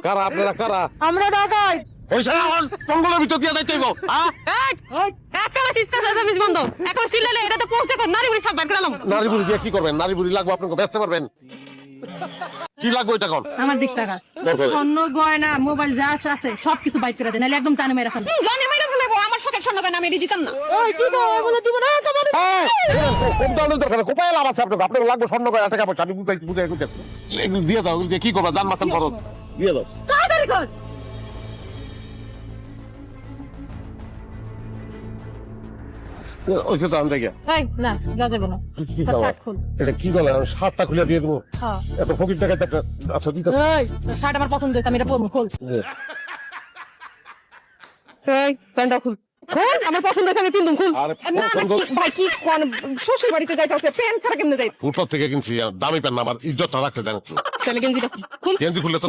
কারা আপনারা কারা? আমরা ঢাকায় ওই সারা জঙ্গলের ভিতর দিয়ে যাইতে হইব, হ্যাঁ? নারী বুড়ি দিয়ে কি করবেন? নারী বুড়ি লাগবে আপনাকে বেচতে পারবেন? কি লাগবে ওইটা কোন? আমার দিক টাকা স্বর্ণ গয়না মোবাইল যা আছে সবকিছু বাইক করে দেন, নাহলে একদম টানে মেরে ফেলবো। আমার শখের স্বর্ণ গয়না আমি দিতাম না। কম দামের দরকার, কোপায় লাভ আছে আপনাকে? আপনার লাগবে স্বর্ণ করে টাকা পয়সা, আমি বুঝাই দিয়ে দাও। দিয়ে কি করবা? জান মাতান খরচ দিয়ে দাও। তাড়াতাড়ি কর। ওই তো আমি দেখি এই না যা দেব না। তোর শার্ট খুল। এটা কি বলে? আমি 7টা খুলে দিয়ে দেবো। হ্যাঁ এত ফকির টাকা একটা আচ্ছা দিতে এই তোর শার্ট আমার পছন্দ হয়েছে, আমি এটা পরবো। খুল। এই প্যান্টটা খুল। খুল, আমার পছন্দ হয়েছে, আমি কিনতুম। খুল। আরে না, ভাই কি কোন শ্বশুর বাড়িতে যাইতে হচ্ছে প্যান্ট ছাড়া কেমনে যাই? ফুটপাত থেকে কিনছি, দামি পেন না, আমার ইজ্জতটা রাখতে দেন একটু। তাহলে গেঞ্জিটা খুল। গেঞ্জি খুললে তো